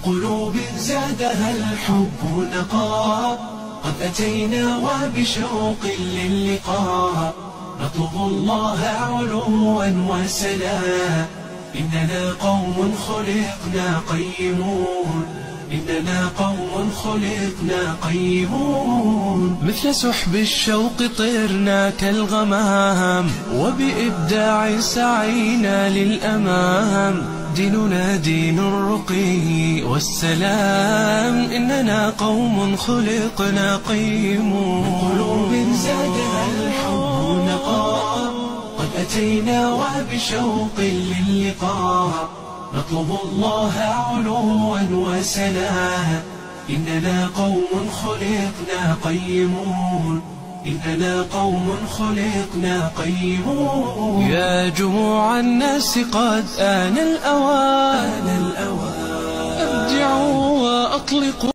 قلوب زادها الحب نقاء، قد أتينا وبشوق للقاء، نطلب الله علوا وسلا. إننا قوم خلقنا قيمون، إننا قوم خلقنا قيمون. مثل سحب الشوق طرنا كالغمام، وبإبداع سعينا للأمام. ديننا دين الرقي والسلام، إننا قوم خلقنا قيمون. من قلوب زادها الحب نقاء، قد أتينا وبشوق للقاء، نطلب الله علوا وسلا. إننا قوم خلقنا قيمون، إننا قوم خلقنا قيمون. يا جموع الناس قد آن الأوان، أبدعوا وأطلقوا